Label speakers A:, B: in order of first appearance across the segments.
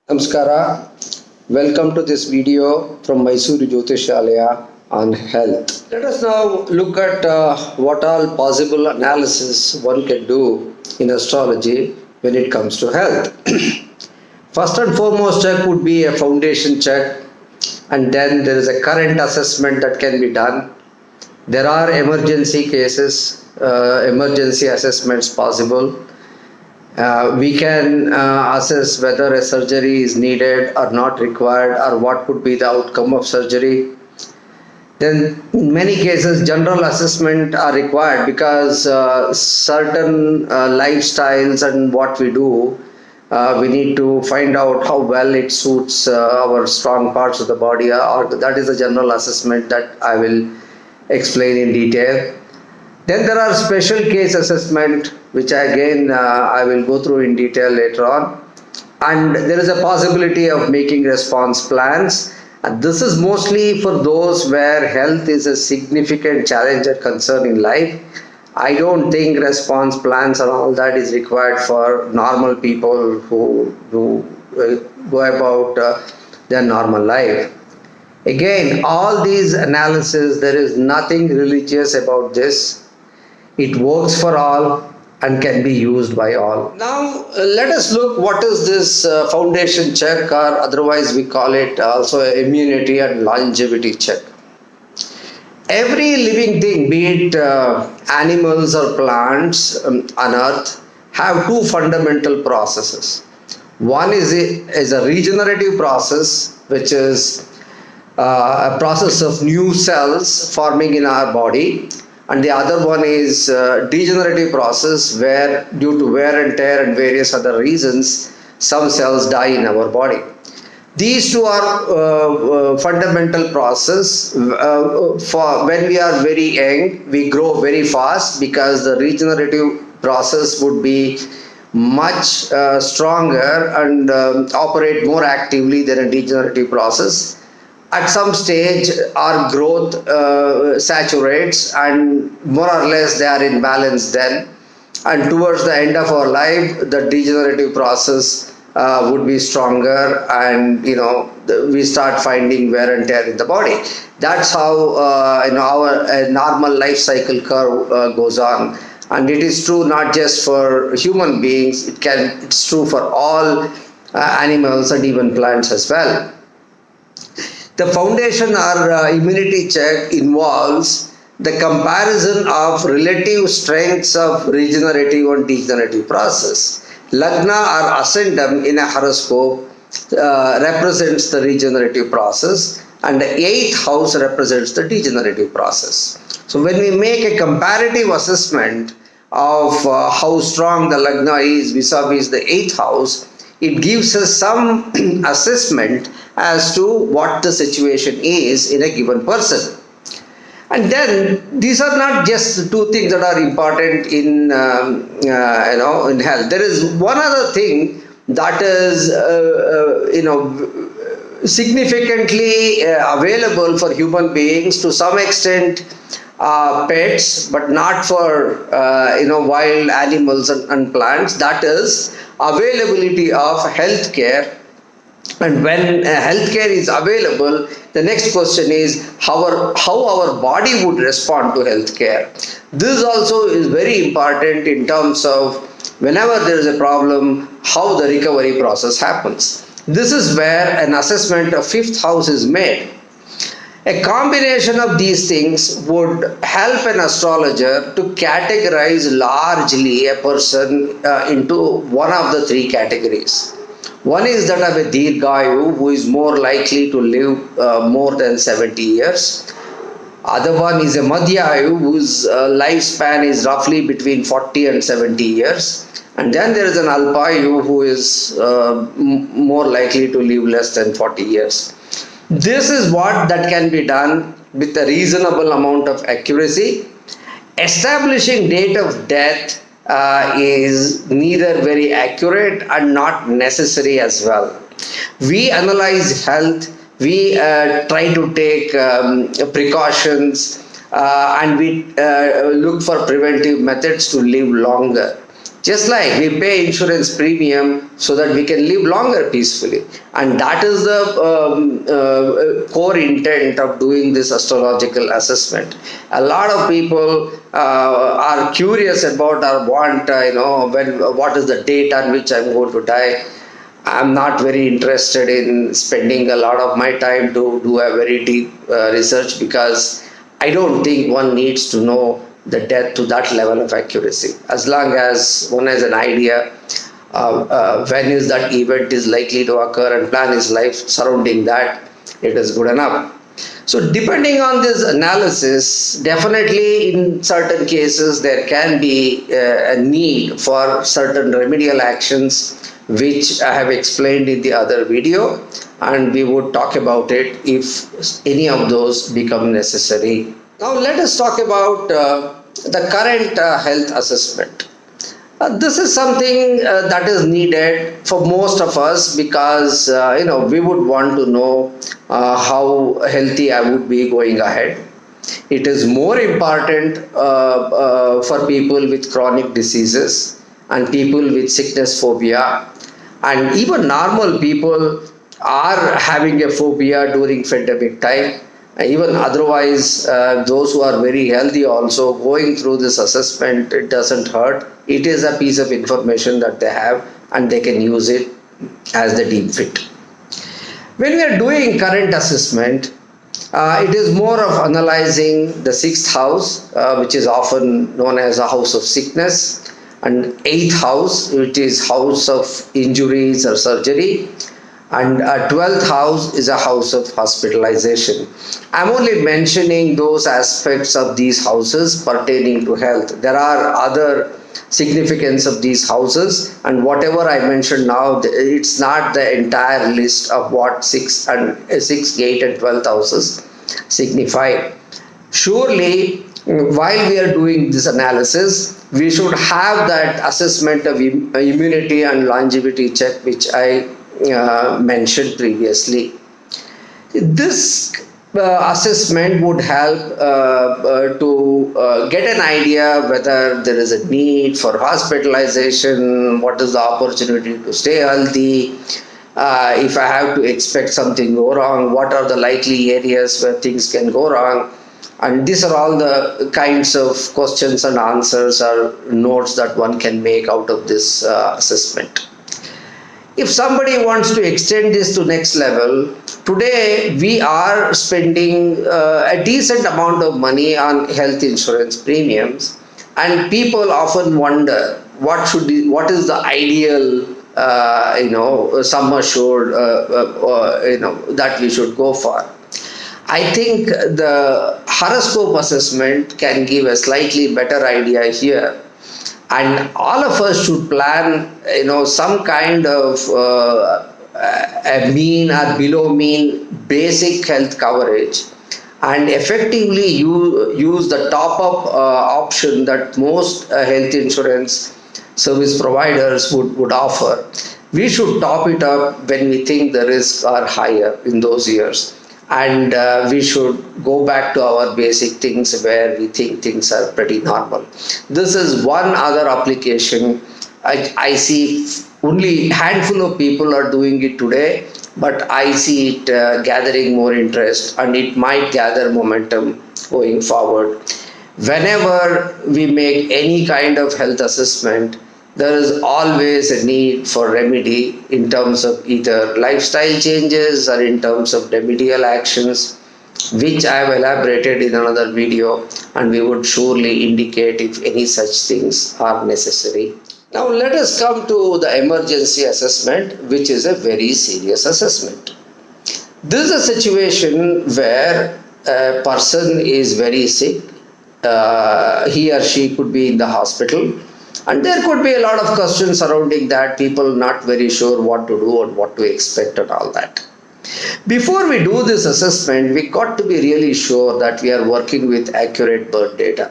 A: Namaskara. Welcome to this video from Mysuru Jyotishalaya on health. Let us now look at what all possible analysis one can do in astrology when it comes to health. First and foremost check would be a foundation check, and then there is a current assessment that can be done. There are emergency cases, emergency assessments possible. We can assess whether a surgery is needed or not required, or what could be the outcome of surgery. Then in many cases general assessment are required because certain lifestyles and what we do, we need to find out how well it suits our strong parts of the body, or that is a general assessment that I will explain in detail. Then there are special case assessment, which again I will go through in detail later on. And there is a possibility of making response plans. And this is mostly for those where health is a significant challenge or concern in life. I don't think response plans and all that is required for normal people who go about their normal life. Again, all these analysis, there is nothing religious about this. It works for all and can be used by all. Now, let us look what is this foundation check, or otherwise we call it also immunity and longevity check. Every living thing, be it animals or plants on earth, have two fundamental processes. One is a regenerative process, which is a process of new cells forming in our body, and the other one is degenerative process, where due to wear and tear and various other reasons some cells die in our body. These two are fundamental process. For when we are very young, we grow very fast because the regenerative process would be much stronger and operate more actively than a degenerative process. At some stage our growth saturates, and more or less they are in balance then, and towards the end of our life the degenerative process would be stronger, and we start finding wear and tear in the body. That's how our normal life cycle curve goes on, and it is true not just for human beings, it's true for all animals and even plants as well. The foundation or immunity check involves the comparison of relative strengths of regenerative and degenerative process. Lagna or ascendum in a horoscope represents the regenerative process, and the 8th house represents the degenerative process. So when we make a comparative assessment of how strong the Lagna is vis-a-vis the 8th house, it gives us some assessment as to what the situation is in a given person. And then these are not just two things that are important in in health. There is one other thing that is significantly available for human beings to some extent, pets, but not for wild animals and plants. That is availability of health care. And when healthcare is available, the next question is how our body would respond to healthcare. This also is very important in terms of whenever there is a problem, how the recovery process happens. This is where an assessment of 5th house is made. A combination of these things would help an astrologer to categorize largely a person into one of the three categories. One is that of a Dirghayu, who is more likely to live more than 70 years. Other one is a Madhyayu, whose lifespan is roughly between 40 and 70 years. And then there is an Alpayu, who is more likely to live less than 40 years. This is what that can be done with a reasonable amount of accuracy. Establishing date of death is neither very accurate and not necessary as well. We analyze health, we try to take precautions, and we look for preventive methods to live longer. Just like we pay insurance premium so that we can live longer peacefully. And that is the core intent of doing this astrological assessment. A lot of people are curious about or want, what is the date on which I'm going to die. I'm not very interested in spending a lot of my time to do a very deep research, because I don't think one needs to know the death to that level of accuracy. As long as one has an idea when is that event is likely to occur and plan his life surrounding that, it is good enough. So depending on this analysis, definitely in certain cases there can be a need for certain remedial actions, which I have explained in the other video, and we would talk about it if any of those become necessary. Now let us talk about the current health assessment. This is something that is needed for most of us, because we would want to know how healthy I would be going ahead. It is more important for people with chronic diseases and people with sickness phobia, and even normal people are having a phobia during pandemic time. Even otherwise, those who are very healthy also going through this assessment, it doesn't hurt. It is a piece of information that they have and they can use it as they deem fit. When we are doing current assessment, it is more of analyzing the sixth house, which is often known as a house of sickness, and eighth house, which is house of injuries or surgery, and a 12th house is a house of hospitalization. I'm only mentioning those aspects of these houses pertaining to health. There are other significance of these houses, and whatever I mentioned now, it's not the entire list of what 6, 8 and 12th houses signify. Surely, while we are doing this analysis, we should have that assessment of immunity and longevity check, which I mentioned previously. This assessment would help to get an idea whether there is a need for hospitalization, what is the opportunity to stay healthy, if I have to expect something go wrong, what are the likely areas where things can go wrong. And these are all the kinds of questions and answers or notes that one can make out of this assessment. If somebody wants to extend this to next level, today we are spending a decent amount of money on health insurance premiums, and people often wonder what is the ideal sum assured that we should go for. I think the horoscope assessment can give a slightly better idea here. And all of us should plan, some kind of a mean or below mean basic health coverage, and effectively use the top up option that most health insurance service providers would offer. We should top it up when we think the risks are higher in those years. And we should go back to our basic things where we think things are pretty normal. This is one other application. I see only handful of people are doing it today, but I see it gathering more interest, and it might gather momentum going forward. Whenever we make any kind of health assessment, there is always a need for remedy in terms of either lifestyle changes or in terms of remedial actions, which I have elaborated in another video, and we would surely indicate if any such things are necessary. Now let us come to the emergency assessment, which is a very serious assessment. This is a situation where a person is very sick. He or she could be in the hospital, and there could be a lot of questions surrounding that, people not very sure what to do and what to expect and all that. Before we do this assessment, we got to be really sure that we are working with accurate birth data.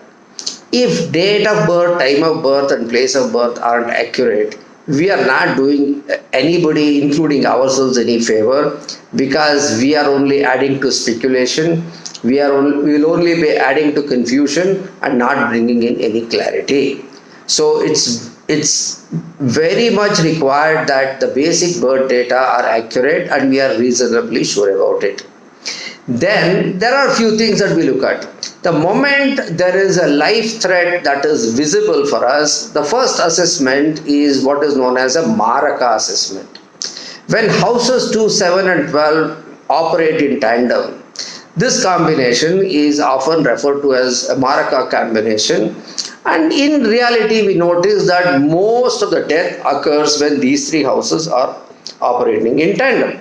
A: If date of birth, time of birth and place of birth aren't accurate, we are not doing anybody, including ourselves, any favor, because we are only adding to speculation. We will only be adding to confusion and not bringing in any clarity. So it's very much required that the basic birth data are accurate and we are reasonably sure about it. Then there are a few things that we look at. The moment there is a life threat that is visible for us, the first assessment is what is known as a Maraka assessment. When houses 2, 7 and 12 operate in tandem, this combination is often referred to as a Maraka combination, and in reality we notice that most of the death occurs when these three houses are operating in tandem.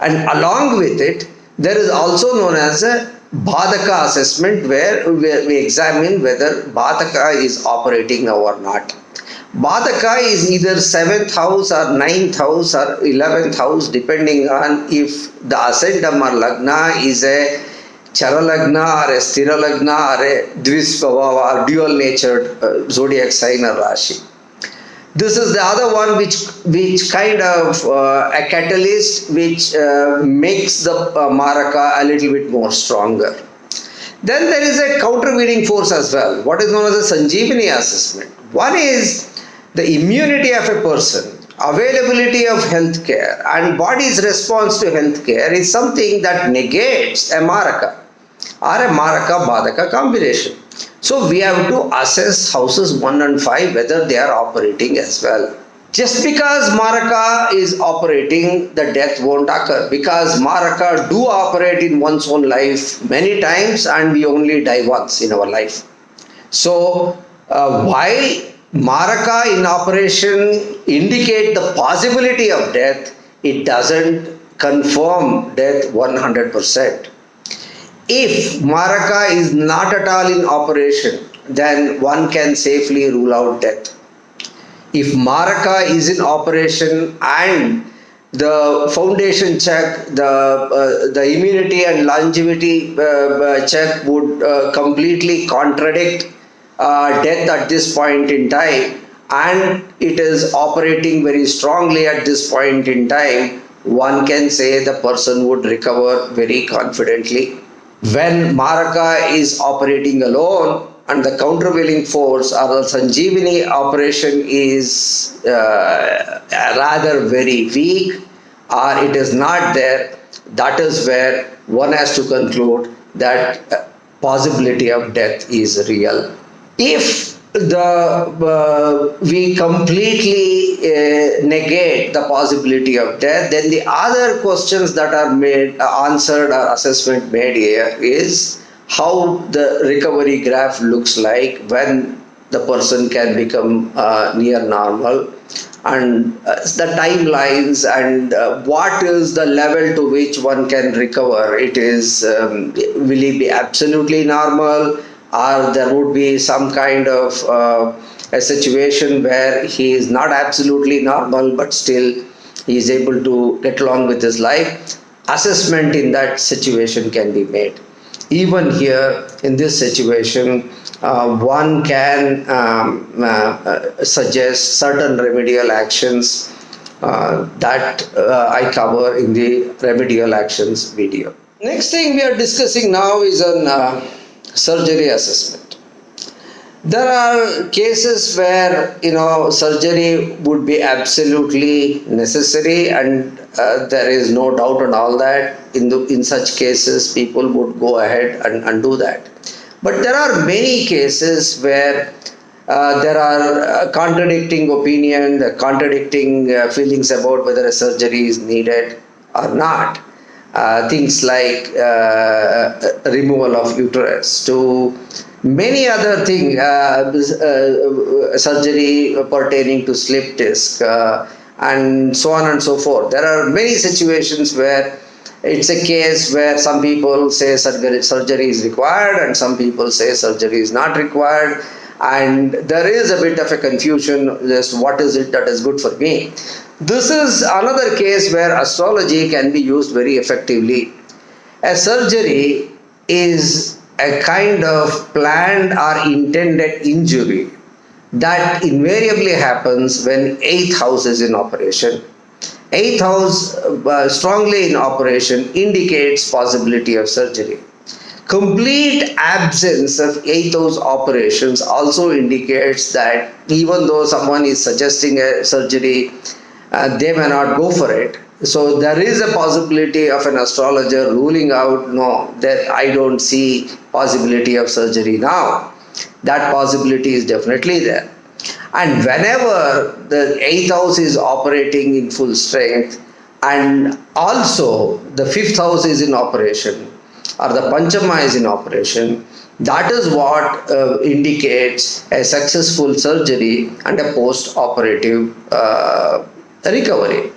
A: And along with it, there is also known as a Badaka assessment where we examine whether Badaka is operating now or not. Badaka is either 7th house or 9th house or 11th house, depending on if the ascendam or lagna is a Charalagna or a Sthiralagna or a Dvisvabhava or dual natured zodiac sign or Rashi. This is the other one which kind of a catalyst which makes the Maraka a little bit more stronger. Then there is a countervailing force as well, what is known as a Sanjeevani assessment. One is the immunity of a person, availability of healthcare, and body's response to healthcare is something that negates a Maraka or a Maraka Badaka combination. So we have to assess houses 1 and 5 whether they are operating as well. Just because Maraka is operating, the death won't occur, because Maraka do operate in one's own life many times and we only die once in our life. So while Maraka in operation indicate the possibility of death, it doesn't confirm death 100%. If Maraka is not at all in operation, then one can safely rule out death. If Maraka is in operation and the foundation check, the immunity and longevity check would completely contradict death at this point in time, and it is operating very strongly at this point in time, one can say the person would recover very confidently. When Maraka is operating alone and the countervailing force or the Sanjeevani operation is rather very weak or it is not there, that is where one has to conclude that possibility of death is real. If we completely negate the possibility of death, then the other questions that are made, answered or assessment made here is how the recovery graph looks like when the person can become near normal, and the timelines and what is the level to which one can recover. It is will he be absolutely normal, or there would be some kind of a situation where he is not absolutely normal but still he is able to get along with his life. Assessment in that situation can be made. Even here in this situation, one can suggest certain remedial actions that I cover in the remedial actions video. Next thing we are discussing now is an surgery assessment. There are cases where surgery would be absolutely necessary, and there is no doubt on all that. In such cases, people would go ahead and do that. But there are many cases where there are contradicting opinions, contradicting feelings about whether a surgery is needed or not. Things like removal of uterus to many other things, surgery pertaining to slip disc and so on and so forth. There are many situations where it's a case where some people say surgery is required and some people say surgery is not required, and there is a bit of a confusion just what is it that is good for me. This is another case where astrology can be used very effectively. A surgery is a kind of planned or intended injury that invariably happens when 8th house is in operation. 8th house strongly in operation indicates possibility of surgery. Complete absence of eighth house operations also indicates that even though someone is suggesting a surgery, they may not go for it. So there is a possibility of an astrologer ruling out, no, that I don't see possibility of surgery now. That possibility is definitely there. And whenever the eighth house is operating in full strength, and also the fifth house is in operation, or the Panchama is in operation, that is what indicates a successful surgery and a post operative recovery.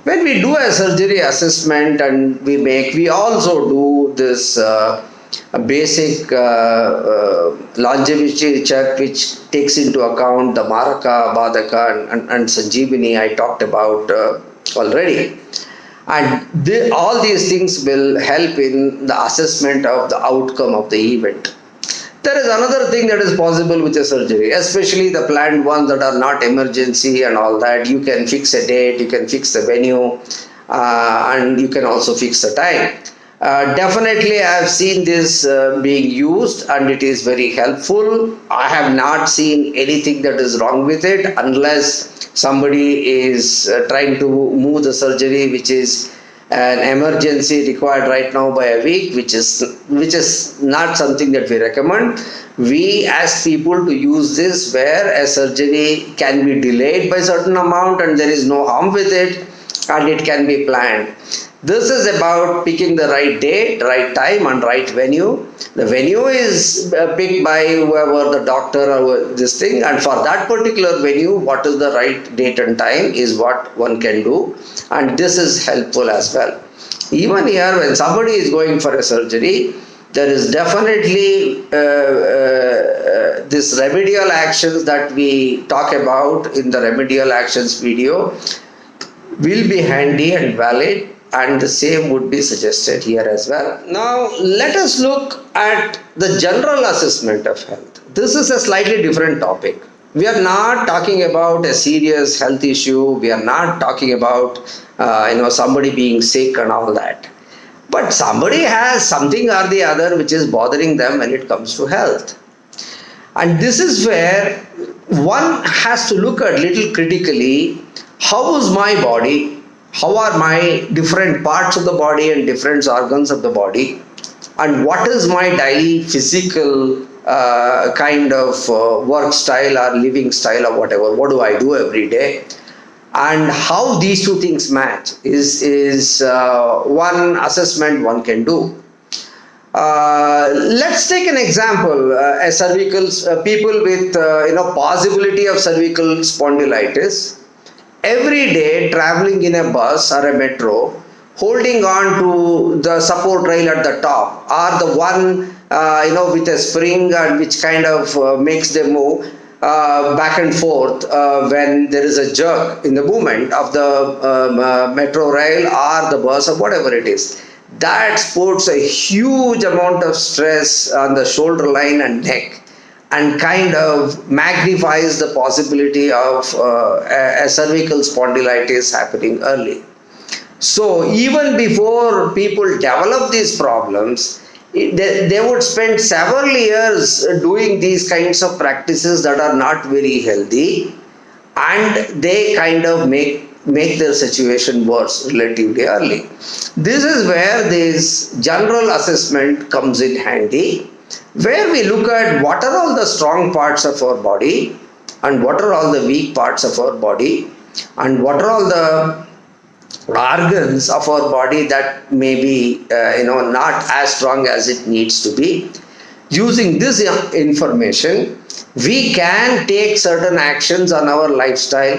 A: When we do a surgery assessment and we also do this basic longevity check, which takes into account the Maraka, Badaka, and Sanjeevani I talked about already. And all these things will help in the assessment of the outcome of the event. There is another thing that is possible with a surgery, especially the planned ones that are not emergency and all that. You can fix a date, you can fix the venue, and you can also fix the time. Definitely, I have seen this being used and it is very helpful. I have not seen anything that is wrong with it unless somebody is trying to move the surgery, which is an emergency required right now by a week, which is not something that we recommend. We ask people to use this where a surgery can be delayed by certain amount and there is no harm with it, and it can be planned. This is about picking the right date, right time, and right venue. The venue is picked by whoever, the doctor or this thing, and for that particular venue, what is the right date and time is what one can do, and this is helpful as well. Even here, when somebody is going for a surgery, there is definitely this remedial actions that we talk about in the remedial actions video will be handy and valid, and the same would be suggested here as well. Now let us look at the general assessment of health. This is a slightly different topic. We are not talking about a serious health issue. We are not talking about somebody being sick and all that. But somebody has something or the other which is bothering them when it comes to health. And this is where one has to look at little critically, how is my body? How are my different parts of the body and different organs of the body? And what is my daily physical kind of work style or living style or whatever? What do I do every day? And how these two things match is one assessment one can do. Let's take an example, a cervical people with possibility of cervical spondylitis. Every day traveling in a bus or a metro, holding on to the support rail at the top, or the one with a spring and which kind of makes them move back and forth when there is a jerk in the movement of the metro rail or the bus or whatever it is. That puts a huge amount of stress on the shoulder line and neck, and kind of magnifies the possibility of a cervical spondylitis happening early. So even before people develop these problems, they would spend several years doing these kinds of practices that are not very healthy, and they kind of make their situation worse relatively early. This is where this general assessment comes in handy, where we look at what are all the strong parts of our body and what are all the weak parts of our body and what are all the organs of our body that may be not as strong as it needs to be. Using this information, we can take certain actions on our lifestyle.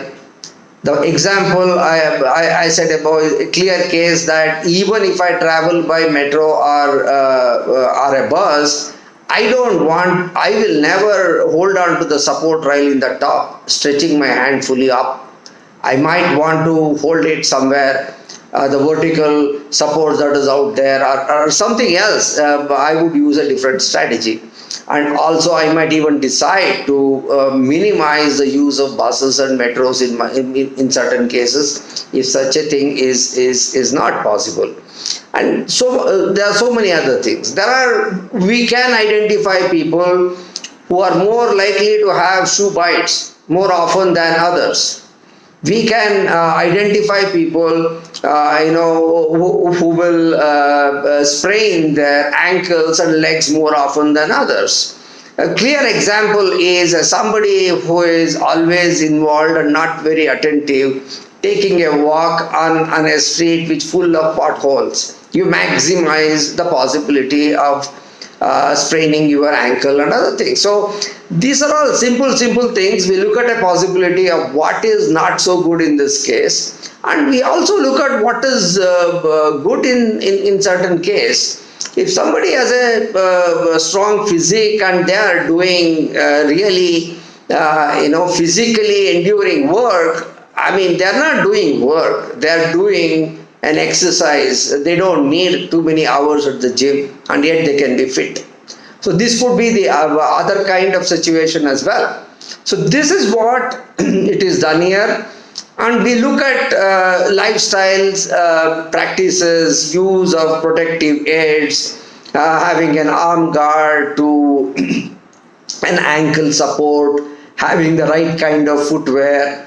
A: The example I said about a clear case that even if I travel by metro or a bus, I will never hold on to the support rail in the top, stretching my hand fully up. I might want to hold it somewhere, the vertical support that is out there or something else. I would use a different strategy. And also I might even decide to minimize the use of buses and metros in certain cases if such a thing is not possible. And so there are so many other things. We can identify people who are more likely to have shoe bites more often than others. We can identify people who will sprain their ankles and legs more often than others. A clear example is somebody who is always involved and not very attentive, taking a walk on a street which full of potholes. You maximize the possibility of spraining your ankle and other things. So these are all simple things. We look at a possibility of what is not so good in this case, and we also look at what is good in certain case. If somebody has a strong physique and they are doing really physically enduring work, I mean, they are not doing work, they are doing an exercise. They don't need too many hours at the gym, and yet they can be fit. So this could be the other kind of situation as well. So this is what it is done here. And we look at lifestyles, practices, use of protective aids, having an arm guard to an ankle support, having the right kind of footwear,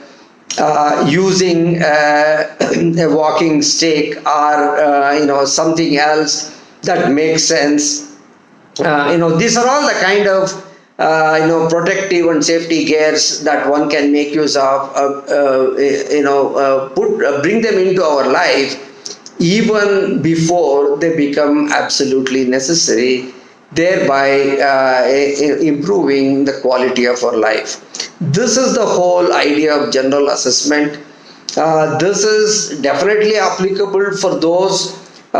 A: using a walking stick or something else that makes sense. These are all the kind of protective and safety gears that one can make use of, bring them into our life even before they become absolutely necessary, thereby improving the quality of our life. This is the whole idea of general assessment. This is definitely applicable for those who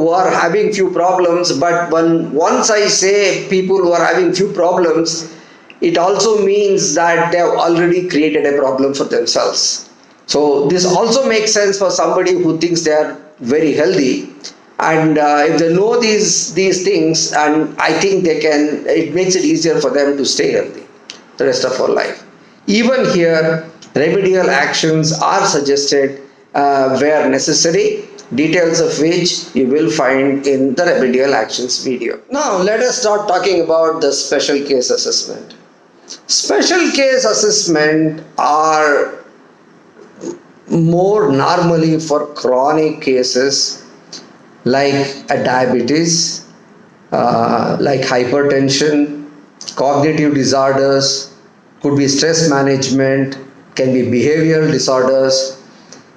A: are having few problems, but once I say people who are having few problems, it also means that they have already created a problem for themselves. So this also makes sense for somebody who thinks they are very healthy, and if they know these things, and I think it makes it easier for them to stay healthy the rest of our life. Even here, remedial actions are suggested where necessary, details of which you will find in the remedial actions video. Now let us start talking about the special case assessment. Special case assessment are more normally for chronic cases like diabetes, like hypertension, cognitive disorders, could be stress management, can be behavioral disorders.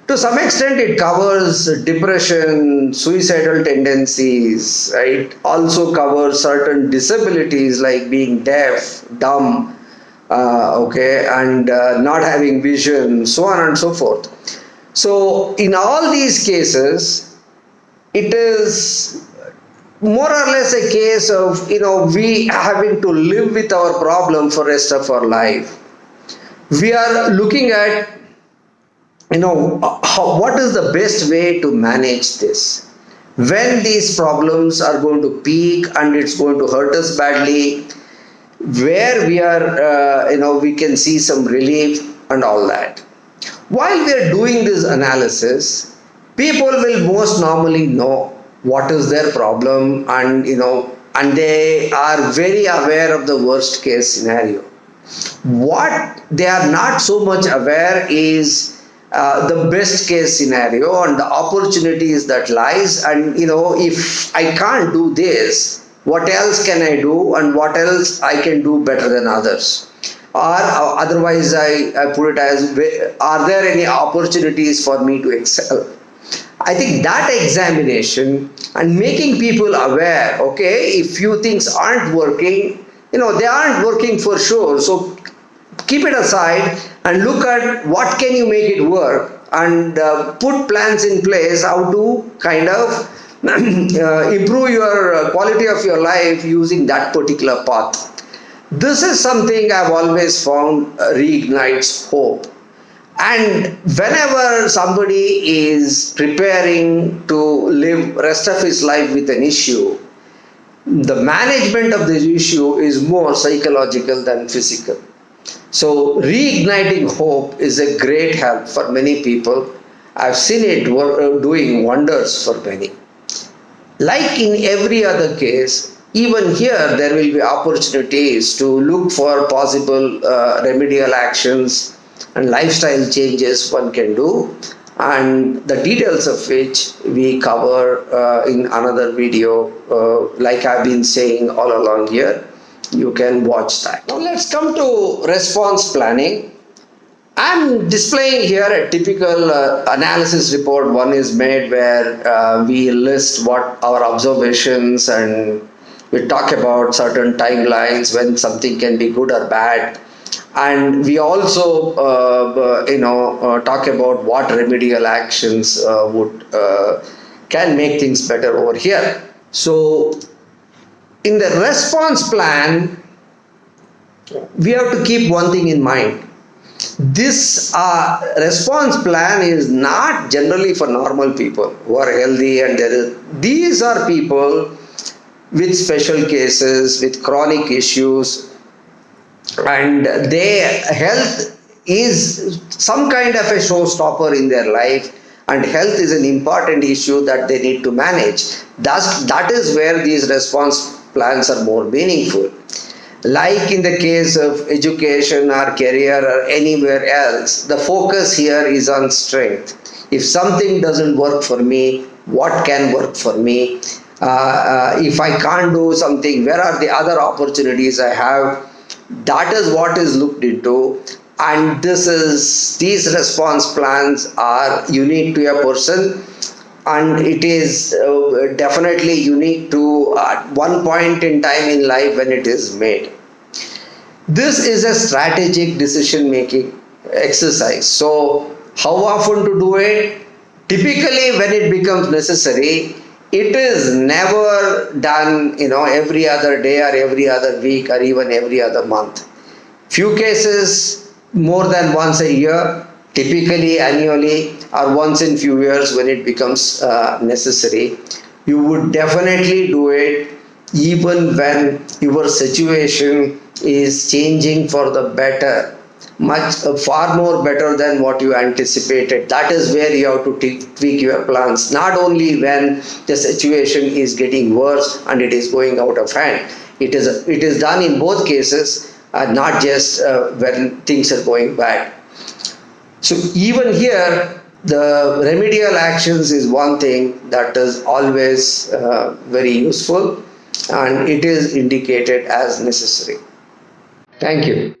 A: To some extent, it covers depression, suicidal tendencies, right? Also covers certain disabilities like being deaf, dumb, and not having vision, so on and so forth. So in all these cases, it is more or less a case of, we having to live with our problem for the rest of our life. We are looking at what is the best way to manage this when these problems are going to peak and it's going to hurt us badly, where we are we can see some relief and all that. While we are doing this analysis, people will most normally know what is their problem, and and they are very aware of the worst case scenario. What they are not so much aware is the best case scenario and the opportunities that lies, and if I can't do this, what else can I do, and what else I can do better than others, or otherwise I put it as, are there any opportunities for me to excel? I think that examination and making people aware, okay, if few things aren't working, they aren't working for sure, so keep it aside and look at what can you make it work, and put plans in place how to kind of improve your quality of your life using that particular path. This is something I've always found reignites hope. And whenever somebody is preparing to live rest of his life with an issue, The management of this issue is more psychological than physical. So, reigniting hope is a great help for many people. I've seen it doing wonders for many. Like in every other case, even here there will be opportunities to look for possible remedial actions and lifestyle changes one can do, and the details of which we cover in another video, like I've been saying all along here. You can watch that. Now let's come to response planning. I'm displaying here a typical analysis report one is made where we list what our observations, and we talk about certain timelines when something can be good or bad, and we also talk about what remedial actions would can make things better over here. So in the response plan, we have to keep one thing in mind. This response plan is not generally for normal people who are healthy, and these are people with special cases, with chronic issues, and their health is some kind of a showstopper in their life, and health is an important issue that they need to manage. Thus, that is where these response plans are more meaningful. Like in the case of education or career or anywhere else, the focus here is on strength. If something doesn't work for me, what can work for me? If I can't do something, where are the other opportunities I have? That is what is looked into, and these response plans are unique to a person, and it is definitely unique to one point in time in life when it is made. This is a strategic decision making exercise. So how often to do it? Typically when it becomes necessary. It is never done every other day or every other week or even every other month. Few cases more than once a year, typically annually or once in few years when it becomes necessary. You would definitely do it even when your situation is changing for the better, much far more better than what you anticipated. That is where you have to tweak your plans, not only when the situation is getting worse and it is going out of hand. It is done in both cases, not just when things are going bad. So even here, the remedial actions is one thing that is always very useful, and it is indicated as necessary. Thank you.